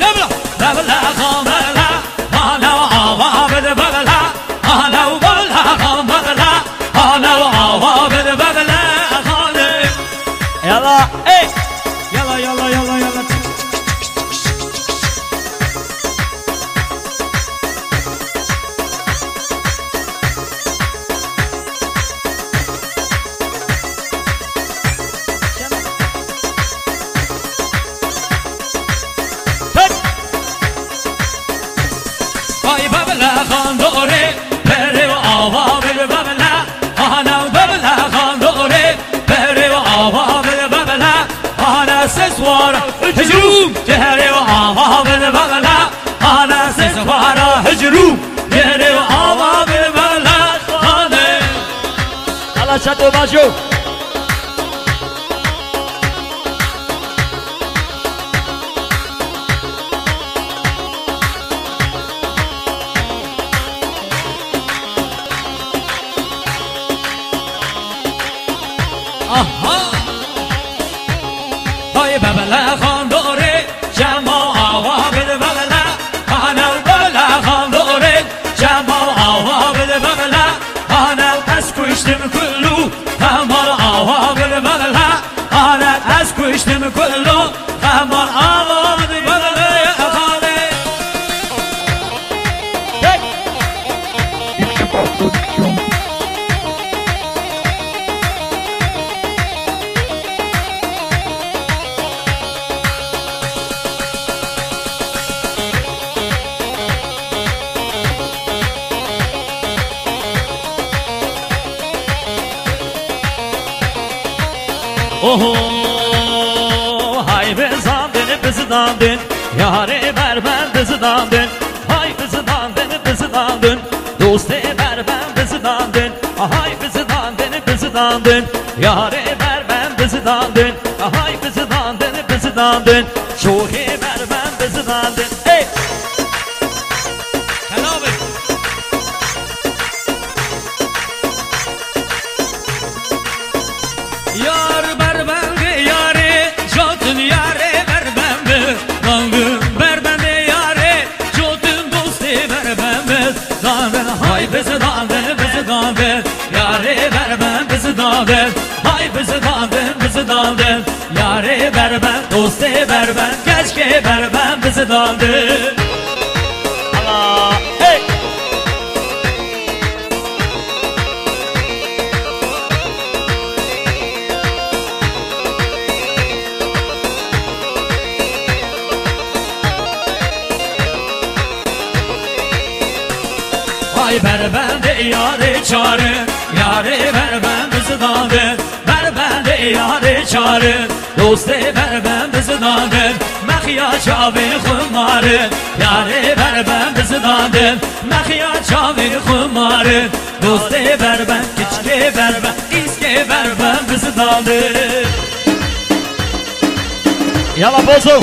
قبله ببلا خاملا انا وعوابد ببلا انا وببلا خاملا انا وعوابد ببلا خالي يلا ايه يلا يلا يلا يلا Ay babla khandore pere ava bir babla ana babla khandore pere ava bir babla ana ses var hicrum cehre ava bir babla ana ses var hicrum cehre ava bir babla khane Allah chato bajo های ببلا خاندوره جمع آوا بده ببلا آنو ببلا خاندوره جمع آوا بده ببلا آنو از کشتم کلو همان آوا بده ببلا آنو از کشتم کلو همان آوا بده ببلا خاله hay bizi dandın yâre ver ben bizi dandın hay bizi dandın dost ver ben bizi dandın hay bizi dandın yâre ver ben bizi dandın hay bizi dandın şohe ver ben bizi dandın hey Kalabi yar ver ben de yare jotun yare ver ben de dandın ver ben de yare jotun dost ver ben de dandın hay bizi dandın yare ver ben bizi dandın hay bizi dandın yare ver ben dost ver ben keşke ver ben bizi dandın Allah hey Ay ver ben de yare çare yare ver ben bizi dandın ver ben de yare çare dost ver ben bizi dandın mekhiya çavi xumarı yare ver ben bizi dandın mekhiya çavi xumarı dost ver ben kiçke ver ben iske ver ben bizi dandın Yalla bozo